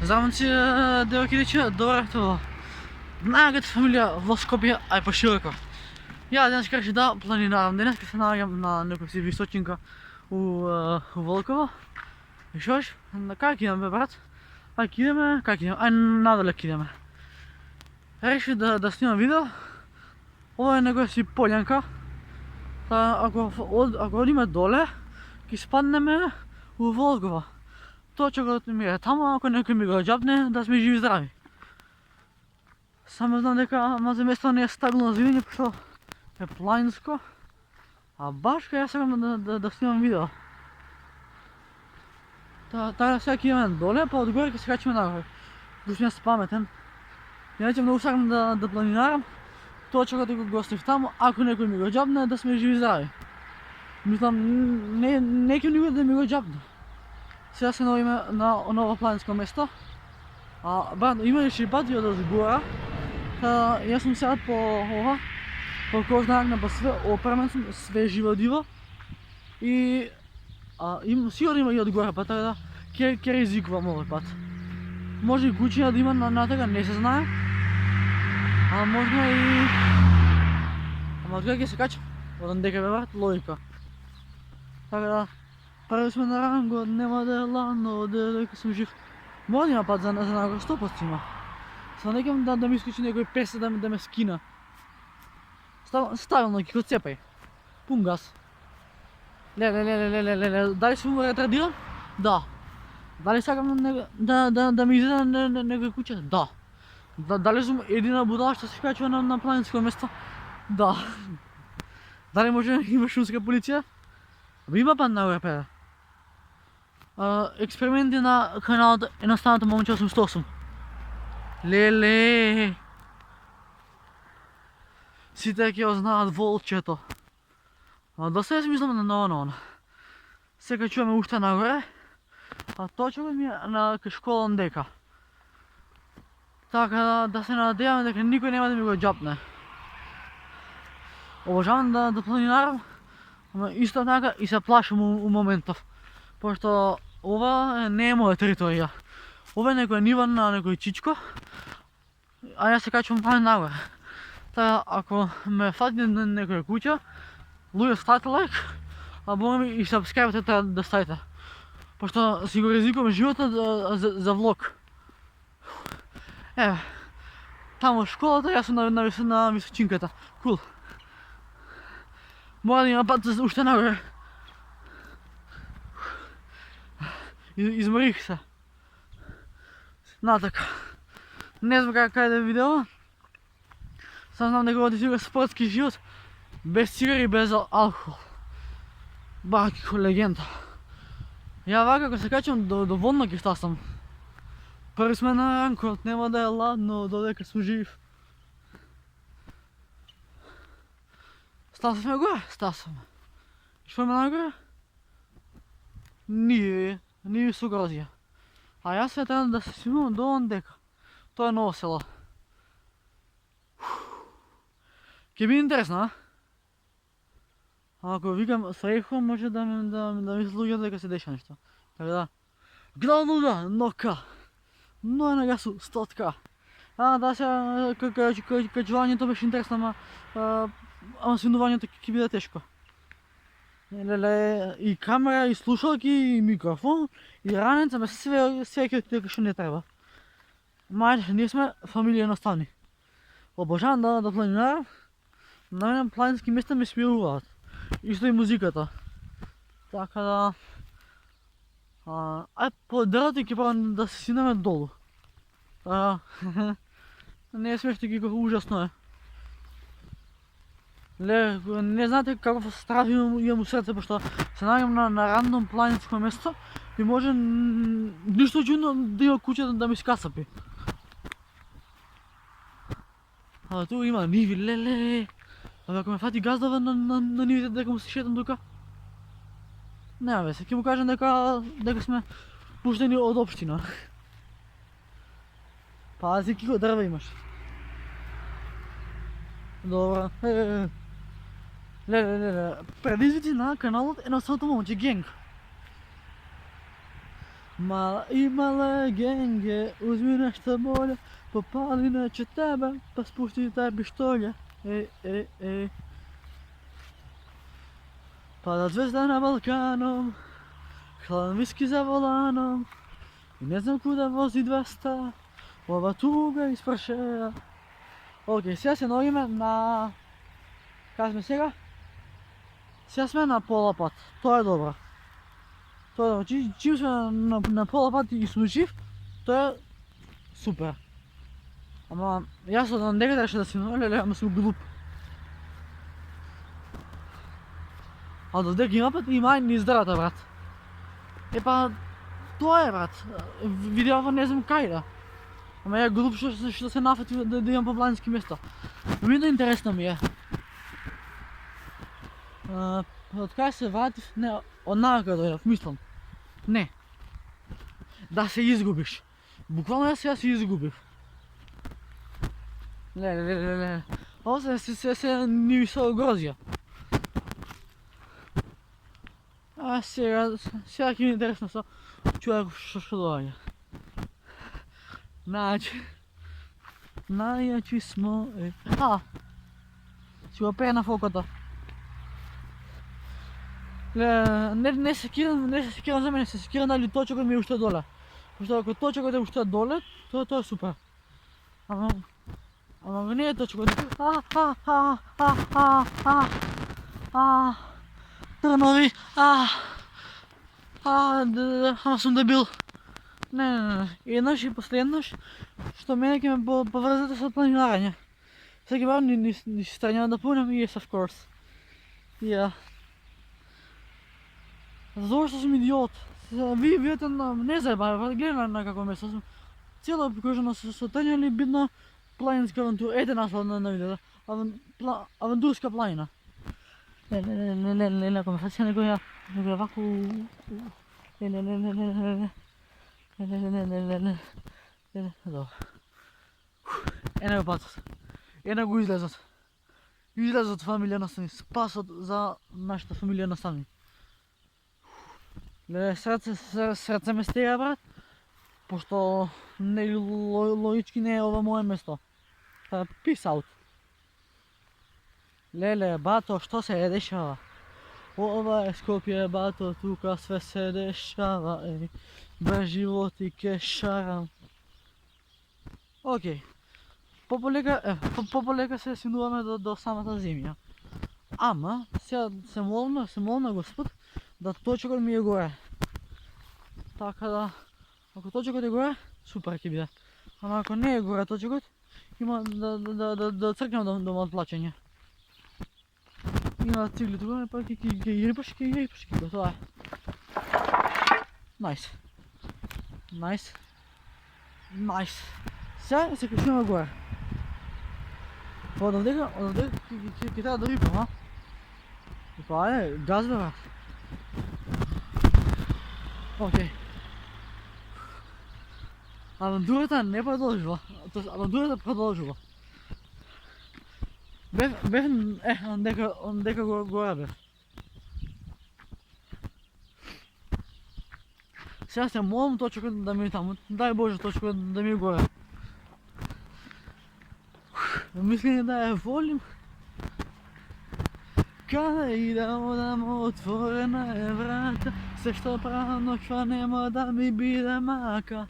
Здравейте, девойки и дечи, добре това. Най-гата фамилия в Скопие, а и по-широко. Я днес ще да планинарам. Днес се налагам на някаква си височинка у Вълкова. И шош, как идем, брат? Как идем? Ай, надалек идем. Реших да снимам видео. Ова е някаква си полянка. Ако одиме доле, ќе спаднеме у Вълкова. Точката ми е там, ако някой ми го джабне, да сме живи здрави. Само знам дека мазе место не е стабилно живење, пошто е планинско. А баш кај јас сакам да снимам видео. Така сега ќе идеме доле, па одгоре ќе се качиме нагоре. Дошли јас паметен. Иначе многу сакам да планинарам. Точката го оставив таму, ако некој ми го джабне, да сме живи здрави. Мислам, не ќе никој да ми го джабне. Сега се наоѓаме на ново планинско место. Брат, имаше пати од згора. Јас сум сега по ова, по Кожнарна, па све опремен сум, све живо диво. И сигурно има и од горе, па така да ќе ризикувам овој пат. Може и кучиња да има на така, не се знае. Можно и... Ама од ќе се качам? Од дека бе брат, логика. Така да, прави сме на ранго, нема да е ладно, дека сум жив. Може да има пат за нагоре, 100% има. Само некам да ми искочи некој песа да ме скина. Ставилно ќе го цепај. Пун газ. Леле, дали сум ретардиран? Да. Дали сакам да ми изеда некој куќа? Да. Дали сум едина будала што се качува на планинско место? Да. Дали може има шумска полиција? Има пат нагоре пера. Експерименти на каналот Едноставното момче 808. Леле! Сите ќе го знаат волчето. Да се смислам на оно. Се качуваме уште нагоре. Точно ми е на школа дека. Така да се надеваме дека никој нема да ми го джапне. Обожавам да планинарам, ама исто така и се плашам у моментов. Пошто ова не е моја територија. Ова е некоја нива на некој чичко, а јас се качувам нагоре. Така ако ме фатне некоја куќа, луѓе ставете лайк, а бога и сабскрайбате да ставите. Пошто си го ризикуваме животот за влог. Еве, таму школата, јас сум на височинката. Кул. Мора да има пат уште нагоре. Изморих се. Натака. Не знам кај да видео. Сам знам дека води сигурно спортски живот. Без цигари и без алкохол. Баки, легенда. Ја вака ако се качам до водно ќе стасам. Први сме на ранкот, нема да е ладно додека сум жив. Стасаме горе? Стасаме. Шваме нагоре? Ние со грозија. А јас се треба да се снимам до ондека. Тоа е ново село. Ке би интересно, а? Ако викам со ехо, може да мислат луѓето дека се деша нешто. Така да. Главно да, нока. Но е на гасу, 100к. Да сега качувањето беше интересно, ама свинувањето ќе биде тешко. Леле, и камера, и слушалки, и микрофон, и ранец, ама све дека што не треба. Мајде, ние сме фамилија едноставни. Обожавам да планинарам. На мене планински места ме смируваат. Исто и музиката. Така да... Ај по дрвото ќе правам да се синеме долу. Не е смешно, како ужасно е. Ле, не знаете каков страх имам у срце, пошто се наоѓам на рандом планинско место и може ништо чудно да има куќа да ми скасапи. Ту има ниви, леле. Ако ме фати газдава на нивите дека му се шетам тука, нема весе, ќе му кажам дека сме пуштени од општина. Пази кико дрва имаш. Добро. Леле, предизвици на каналот Едноставното момче генг. Мала генге, узми нещо боле, попали на тебе, па спусти тебе što ли. Ej. Pada zvezda na Balkanom, hladan viski za volanom, i ne znam kuda vozi 200, ova tuga iz Porschea. Ok, сега се нориме на... Как сме сега? Сега сме на пола път. Той е добър. Той е добър. Чим сме на пола път и сме жив, той е супер. Ама, ясно да нека трябваше да си ноля, ама съм глуп. А до дека има път и май ни здравата, брат. Епа, той е, брат. Видео не знам кай да. Ама я глуп, ще се нафати да имам по-планински места. Но ми да интересно ми е. Откъде се вратив? Не, однака дойдох, мислам. Не. Да се изгубиш. Буквално я сега се изгубих. Леле. Ovo se ni se ugrozio. A сега ќе ми е интересно со човек што доаѓа. Најачи смо си го пее на фокото. Не се секирам за мене, се секирам дали точкот ми е уште доле. Пошто ако точкот е уште доле, тоа е супер. Ама не е точкот. Трнови. Ама сум дебил. Не. Еднаш и последнаш, што мене ќе ме поврзете со планинарење. Всеки пат ни странјава да пунем и yes of course. Зошто сум идиот? Вие не заебавате, гледа на какво место сум. Цело покажано со трњали бидна планинска авантура. Ете наслов на видеото. Авантурска планина. Леле, ако ме фаќа некоја ваку... Леле. Добро. Ена го патот. Ена го излезот. Излезот фамилија настани. Спасот за нашата фамилија настани. Леле, срце ме стега, брат. Пошто логички не е ова моје место. Peace out. Леле, бато, што се дешава? Ова е Скопје, бато, тука све се дешава, без живот и ке шарам. Окей. Пополека се синуваме до самата земја. Ама, сега се молна Господ да точкот ми е горе. Така да, ако точкот е горе, супер ќе биде. Ама ако не е горе точкот, има да цркнем до отплачање. Има цигли тука, па ќе ги рипаш, тоа е. Найс. Сега се качуваме горе. Одовдека ќе треба да рипам, а? И тоа е газ, бе, брат. Окей. Авантурата не продолжува. Авантурата продолжува. Бев дека горе бев. Сега се молам точкот да ми е таму. Дај Боже точкот да ми е горе. Мислим да ја волим. Каде одам, отворена е врата. Се што правам ноќва нема да ми биде мака.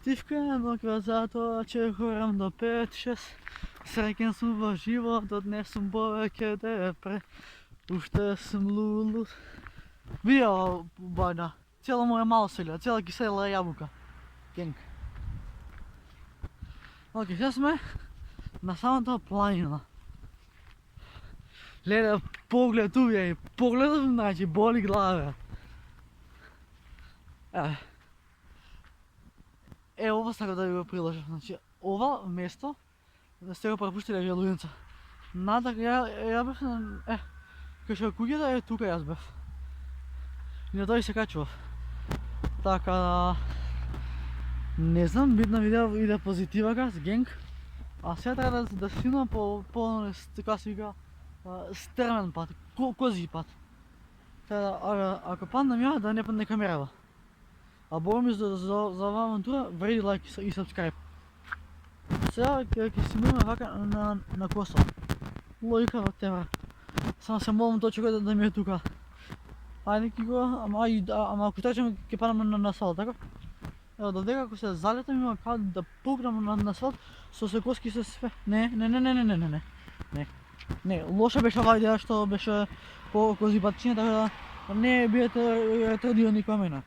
Тивка ноќва затоа че хорам до 5-6. Среќен сум во животот, не сум повеќе депре. Уште сум лулут. Видео бајна. Цело моја мало селја, цела кисела јабука. Генг. Окей, сега сме на самата планина. Леле, поглед увија, погледов, значи, боли глава. Ова сакам да ви го приложам, значи, ова место да сте го пропуштиле вие луѓенца. Надак, ја бев на... кај што куќата тука јас бев. И на тој се качував. Така да... Не знам, битна видео иде позитива газ, генг. А сега треба да синувам по така се вика, стрмен пат, кози пат. Така да, ако паднам ја, да не падне камерава. А борим за оваа авантура, вреди лайк и сабскрайб. Сега ќе си имаме вака на Косово. Логика во тема. Само се молам тој човек да ми е тука. Ајде ки го, ама ако трчаме ќе падаме на асфалт, така? Ево додека ако се залетам има каде да пукнам на асфалт со секоски се све. Не, лоша беше оваа идеја што беше по козипатчиња, така да не биете ретардирани кој мене.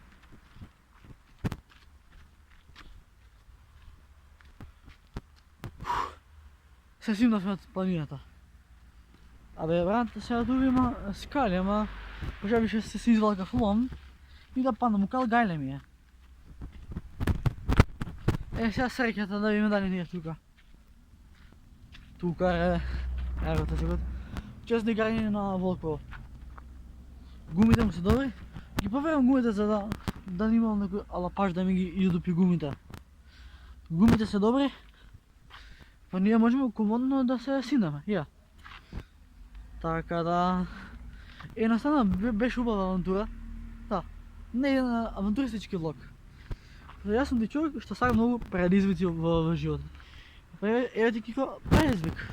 Се симнавме од планината. Абе, брат, сега тука има скали, ама пожа беше се извалкав лом и да паднам у кал гајле ми е. Сега среќата да видиме дали не е тука. Тука е... Ево точкот. Честно играње на Волково. Гумите му се добри. Ги проверам гумите за да не имам некој алапаш да ми ги издупи гумите. Гумите се добри. Па ние можеме комодно да се синеме, ја. Така да... Едноставно беше убава авантура. Да, не е авантуристички влог. Јас сум ти човек што сакам многу предизвици во животот. Ево ти Кико предизвик.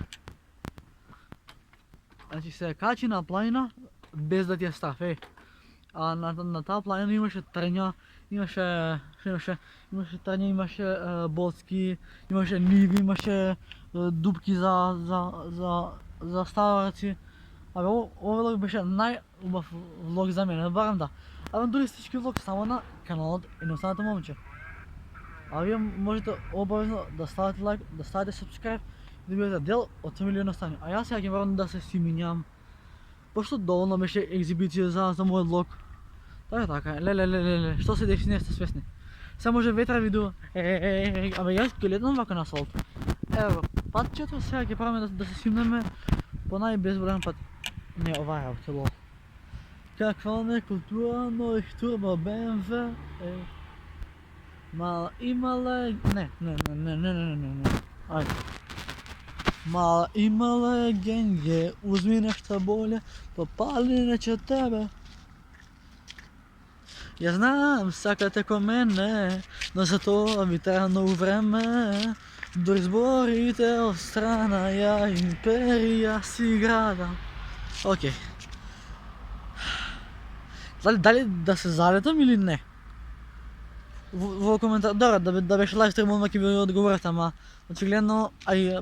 Значи се качи на планина без да ти е став, А на таа планина имаше трња, имаше трња, имаше боцки, имаше ниви, имаше дупки за ставарци. Абе, овој влог беше најубав влог за мене, барам да. Авантуристички влог само на каналот Едноставното момче. А вие можете обавезно да ставите лайк, да ставите сабскрайб и да бидете дел од фамилија Едноставни. А јас сега ќе морам да се симињам. Пошто доволно беше екзибиција за мојот влог. Така, леле, што се деси, не сте свесни. Се може ветра виду, абе јас ќе летам вака на асфалт. Ево, патчето сега ќе правиме да се симнеме по најбезболен пат. Не, ова е лол. Каква некултура, нових турбо БМВ. Мала имале... Не. Ајде. Мала имале генге, узми нешта боле, попали нече тебе. Ја знам, сакате ко мене, но за тоа ви треба многу време. До изборите од страна ја империја си градам. Океј. Дали да се залетам или не? Во коментар, добро, да беше лайв стрим, одма ќе ви одговорите, ама очигледно,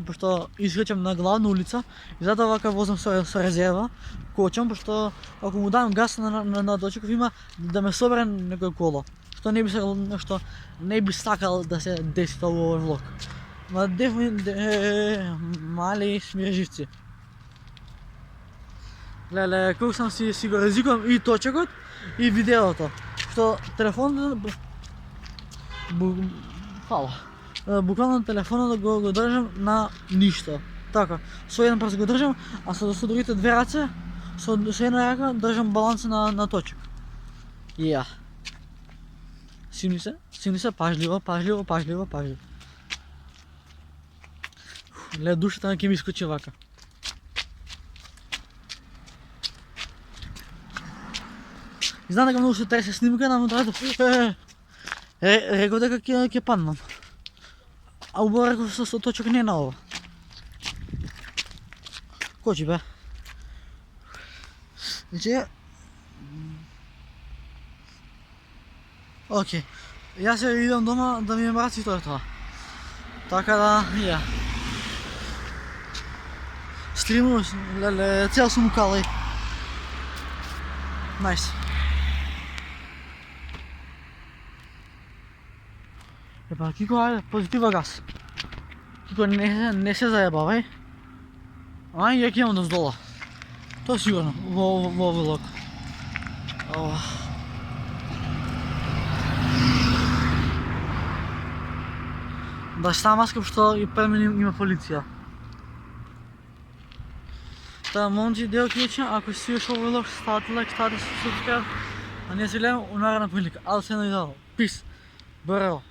пошто изкречам на главна улица и затоа вака возам со резерва, кочам, пошто ако му дам газ на Дочеков има да ме собере некој коло, што не би сакал да се деси тоа во овој влог. Ма мали смирживци. Леле, колку сам си го ризикувам и точекот и видеото, што телефонот буквално телефонот го држам на ништо. Така, со еден прст го држам, а со другите две раце, со една рака држам баланс на точек. Ја. Симни се, пажливо. Ле, душата ќе ми искочи вака. Знам дека многу се тресе снимка, но трето... Реков дека ќе паднам. А убаво реков со точок не на ова. Кочи бе. Значи... Океј. Јас се идам дома да ми мраци тоа. Така да, ја. Стримувам, леле, цел сум укалај. Најс. Епа, Кико, ајде, позитива газ. Кико, не се заебавај. Ај, ја ќе имам доздола. Тоа сигурно, во овој влог. Да става маска, што и пред мене има полиција. Та, момци, девојки, ако си ушо овој влог, ставате лайк, ставате субскрайб, а ние се гледаме у наредна прилика. Ал се најдало. Пис. Браво.